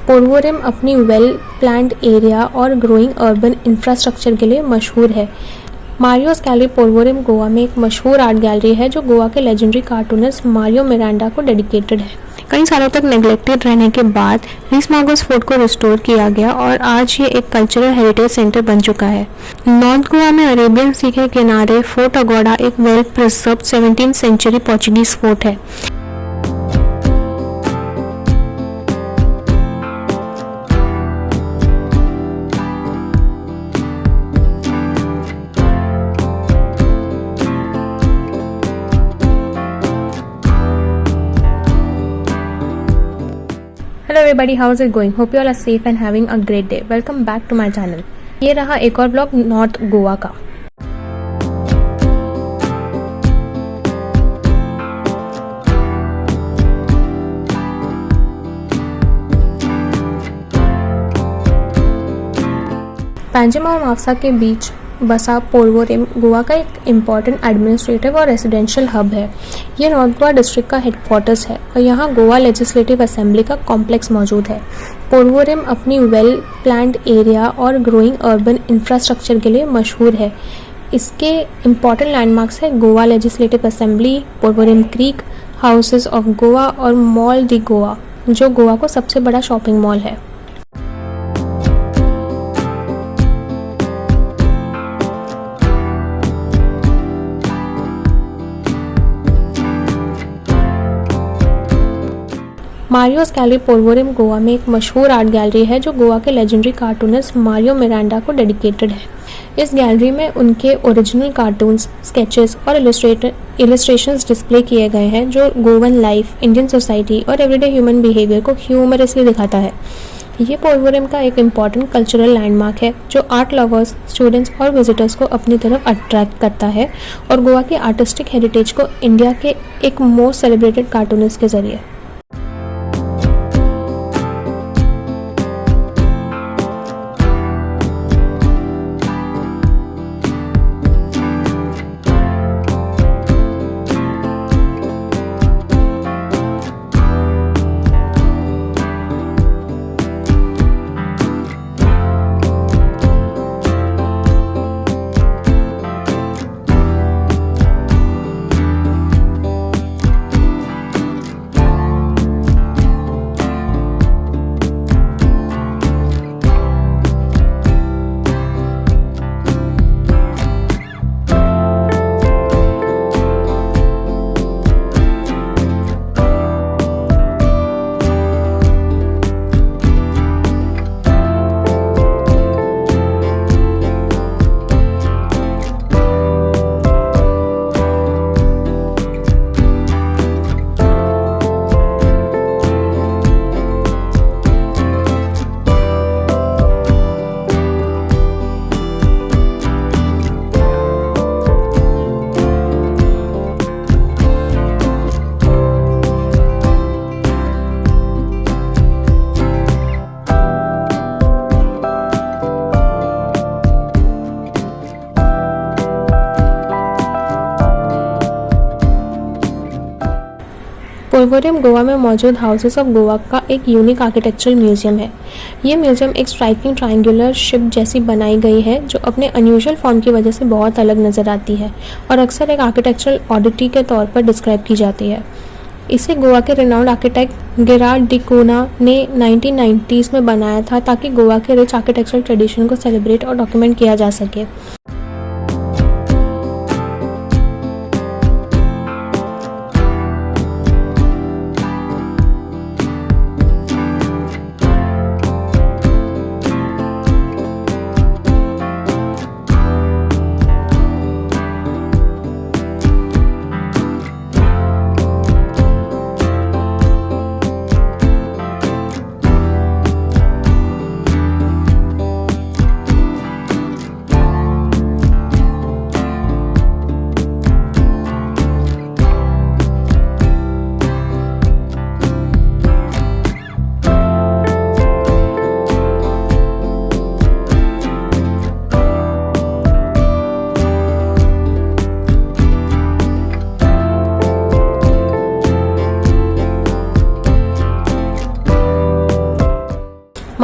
पोर्वोरिम अपनी well planned area और growing urban infrastructure के लिए मशहूर है। मारियोस गैलरी पोर्वोरिम गोवा में एक मशहूर आर्ट गैलरी है जो गोवा के लेजेंडरी कार्टूनिस्ट मारियो मिरांडा को डेडिकेटेड है। कई सालों तक नेग्लेक्टेड रहने के बाद रिस मार्गोस फोर्ट को रिस्टोर किया गया और आज ये एक कल्चरल हेरिटेज सेंटर बन चुका है। नॉर्थ गोवा में अरेबियन सी के किनारे फोर्ट अगोड़ा एक well preserved 17th century Portuguese fort है। Hello everybody, how is it going? Hope you all are safe and having a great day. Welcome back to my channel. ये रहा एक और ब्लॉग नॉर्थ गोवा का। पैंजिम और मावसा के बीच बसा पोर्वोरिम गोवा का एक इम्पॉर्टेंट एडमिनिस्ट्रेटिव और रेसिडेंशियल हब है। ये नॉर्थ गोवा डिस्ट्रिक्ट का हेडक्वार्टर्स है और यहाँ गोवा लेजिस्लेटिव असेंबली का कॉम्प्लेक्स मौजूद है। पोर्वोरिम अपनी वेल प्लान्ड एरिया और ग्रोइंग अर्बन इंफ्रास्ट्रक्चर के लिए मशहूर है। इसके इम्पॉर्टेंट लैंडमार्क्स है Goa legislative assembly, Porvorim creek, houses of Goa और मॉल दी गोवा जो गोवा को सबसे बड़ा शॉपिंग मॉल है। मारियोस गैलरी पोर्वोरिम गोवा में एक मशहूर आर्ट गैलरी है जो गोवा के लेजेंडरी कार्टूनिस्ट मारियो मिरांडा को डेडिकेटेड है। इस गैलरी में उनके ओरिजिनल कार्टून्स, स्केचेस और इलस्ट्रेशंस डिस्प्ले किए गए हैं जो गोवन लाइफ, इंडियन सोसाइटी और एवरीडे ह्यूमन बिहेवियर को ह्यूमरसली दिखाता है। ये पोर्वोरिम का एक इम्पॉर्टेंट कल्चरल लैंडमार्क है जो आर्ट लवर्स, स्टूडेंट्स और विजिटर्स को अपनी तरफ अट्रैक्ट करता है और गोवा की आर्टिस्टिक हेरिटेज को इंडिया के एक मोस्ट सेलिब्रेटेड कार्टूनिस्ट के जरिए। पोर्वोरिम गोवा में मौजूद हाउसेस ऑफ गोवा का एक यूनिक आर्किटेक्चरल म्यूजियम है। ये म्यूजियम एक स्ट्राइकिंग ट्रायंगुलर शिप जैसी बनाई गई है जो अपने अनयूजुअल फॉर्म की वजह से बहुत अलग नज़र आती है और अक्सर एक आर्किटेक्चरल ऑडिटी के तौर पर डिस्क्राइब की जाती है। इसे गोवा के रिनाउंड आर्किटेक्ट गेरार्ड डी कोना ने 1990s में बनाया था ताकि गोवा के रिच आर्किटेक्चरल ट्रेडिशन को सेलिब्रेट और डॉक्यूमेंट किया जा सके।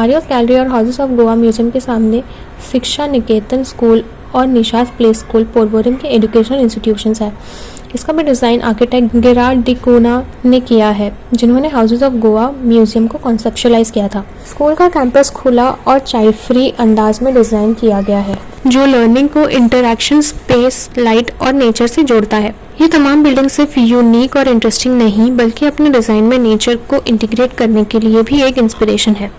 मारियोस गैलरी और हाउसेस ऑफ गोवा म्यूजियम के सामने शिक्षा निकेतन स्कूल और निशास प्ले स्कूल पोरवोरिम के एजुकेशनल इंस्टीट्यूशंस है। इसका भी डिज़ाइन आर्किटेक्ट गेरार्ड डी कोना ने किया है, जिन्होंने हाउसेस ऑफ गोवा म्यूजियम को कॉन्सेप्चुअलाइज किया था। स्कूल का कैंपस खुला और चाइल्ड फ्री अंदाज में डिज़ाइन किया गया है, जो लर्निंग को इंटरैक्शन, स्पेस, लाइट और नेचर से जोड़ता है। ये तमाम बिल्डिंग सिर्फ यूनिक और इंटरेस्टिंग नहीं, बल्कि अपने डिज़ाइन में नेचर को इंटीग्रेट करने के लिए भी एक इंस्पिरेशन है।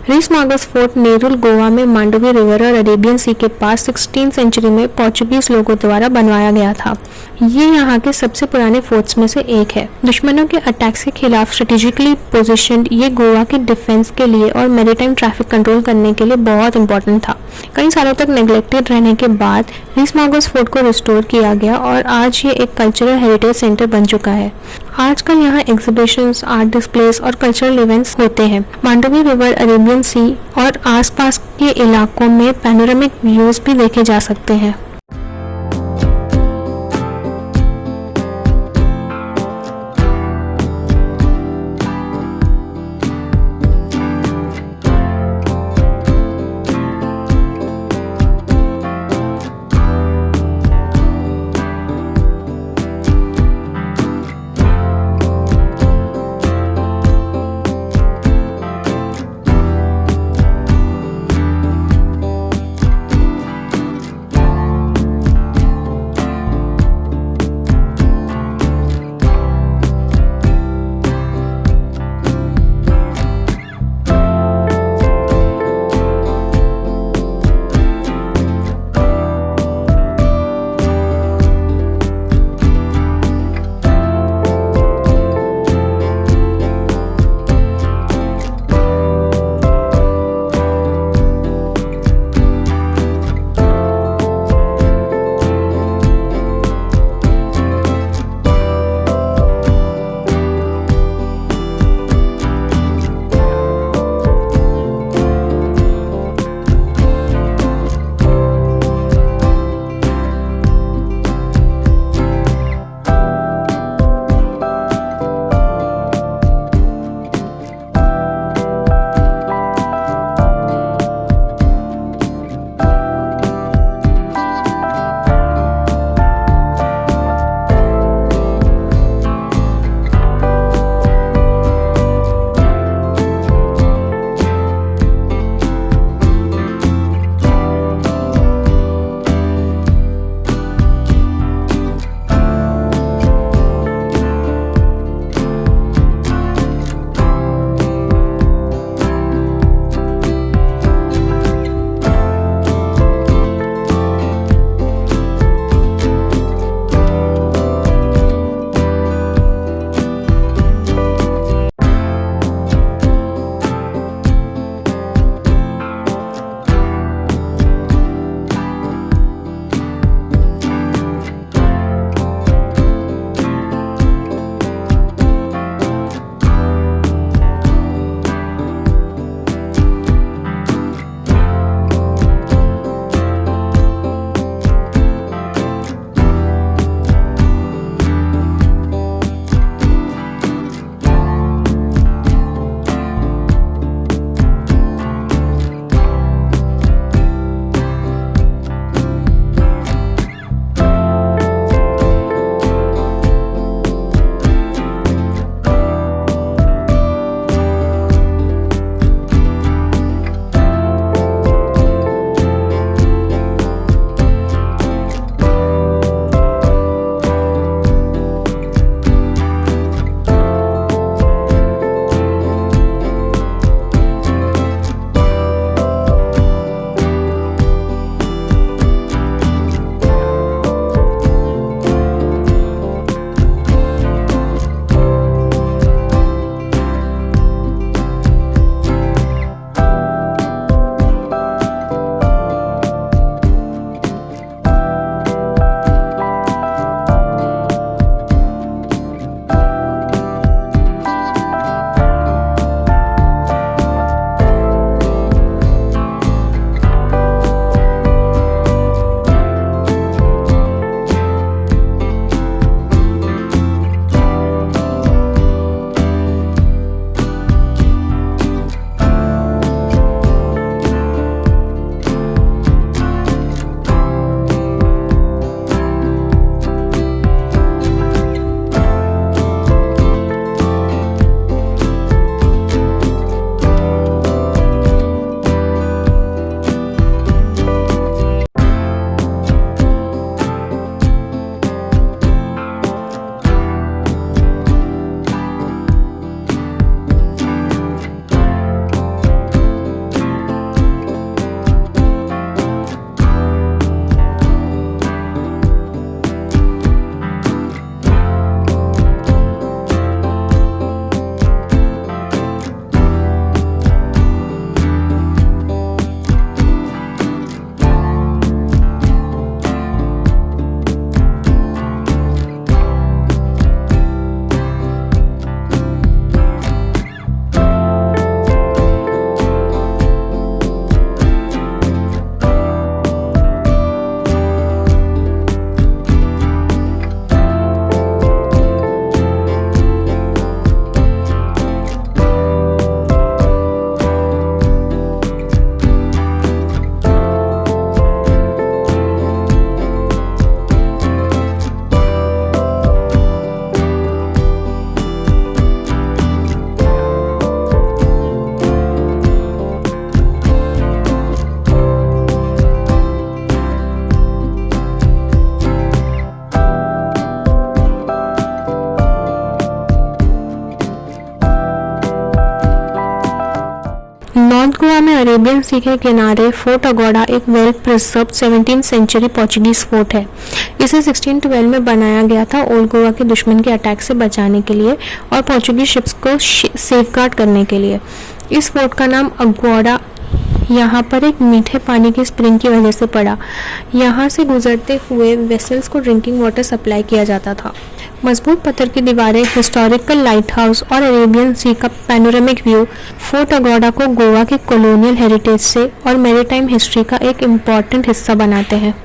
रीस मागस फोर्ट नेरुल गोवा में मांडवी रिवर और अरेबियन सी के पास 16वीं सेंचुरी में पोर्चुगीज लोगों द्वारा बनवाया गया था। ये यहाँ के सबसे पुराने फोर्ट्स में से एक है। दुश्मनों के अटैक्स के खिलाफ स्ट्रेटेजिकली पोजीशन्ड ये गोवा के डिफेंस के लिए और मैरीटाइम ट्रैफिक कंट्रोल करने के लिए बहुत इंपॉर्टेंट था। कई सालों तक नेग्लेक्टेड रहने के बाद रीस मागस फोर्ट को रिस्टोर किया गया और आज ये एक कल्चरल हेरिटेज सेंटर बन चुका है। आजकल यहाँ एग्जीबिशंस, आर्ट डिस्प्लेस और कल्चरल इवेंट्स होते हैं। मांडवी रिवर, अरेबियन सी और आसपास के इलाकों में पैनोरामिक व्यूज भी देखे जा सकते हैं। सी के किनारे फोर्ट अगोड़ा एक well preserve 17th century Portuguese fort है। इसे 1612 में बनाया गया था ओल्ड गोवा के दुश्मन के अटैक से बचाने के लिए और पोर्चुगीज शिप्स को सेफगार्ड करने के लिए। इस फोर्ट का नाम अगोड़ा यहाँ पर एक मीठे पानी की स्प्रिंग की वजह से पड़ा। यहाँ से गुजरते हुए वेसल्स को ड्रिंकिंग वाटर सप्लाई किया जाता था। मजबूत पत्थर की दीवारें, हिस्टोरिकल लाइट हाउस और अरेबियन सी का पैनोरामिक व्यू फोर्ट अगोड़ा को गोवा के कॉलोनियल हेरिटेज से और मैरीटाइम हिस्ट्री का एक इम्पॉर्टेंट हिस्सा बनाते हैं।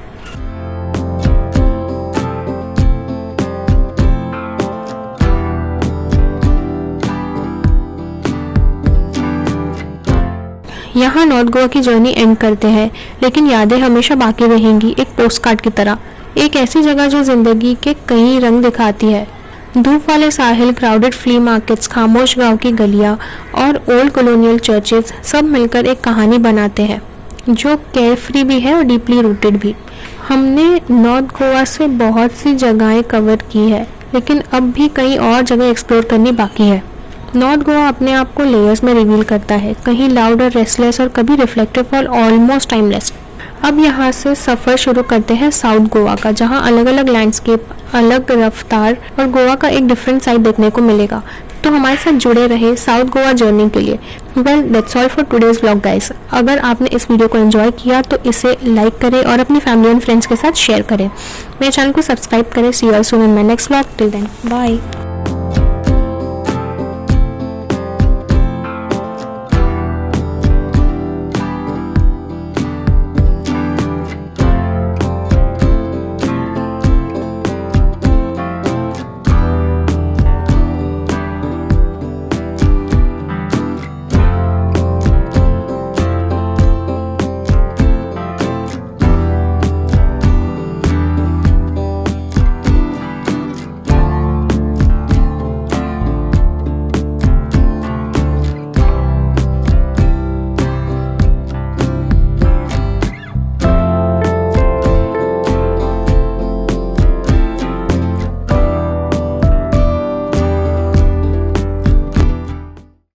यहाँ नॉर्थ गोवा की जर्नी एंड करते हैं, लेकिन यादें हमेशा बाकी रहेंगी एक पोस्टकार्ड की तरह। एक ऐसी जगह जो जिंदगी के कई रंग दिखाती है। धूप वाले साहिल, क्राउडेड फ्ली मार्केट्स, खामोश गांव की गलियां और ओल्ड कॉलोनियल चर्चेस सब मिलकर एक कहानी बनाते हैं जो केयर फ्री भी है और डीपली रूटेड भी। हमने नॉर्थ गोवा से बहुत सी जगहें कवर की है, लेकिन अब भी कई और जगह एक्सप्लोर करनी बाकी है। नॉर्थ गोवा अपने आप को लेयर्स में रिवील करता है, कहीं लाउड और रेस्टलेस और कभी रिफ्लेक्टिव और ऑलमोस्ट टाइमलेस। अब यहाँ से सफ़र शुरू करते हैं साउथ गोवा का, जहाँ अलग अलग लैंडस्केप, अलग रफ्तार और गोवा का एक डिफरेंट साइड देखने को मिलेगा। तो हमारे साथ जुड़े रहे साउथ गोवा जर्नी के लिए। Well, that's all for today's vlog guys. अगर आपने इस वीडियो को एंजॉय किया तो इसे लाइक करें और अपनी फैमिली एंड फ्रेंड्स के साथ शेयर करें। मेरे चैनल को सब्सक्राइब करें। See you all soon in my next vlog. Till then, bye.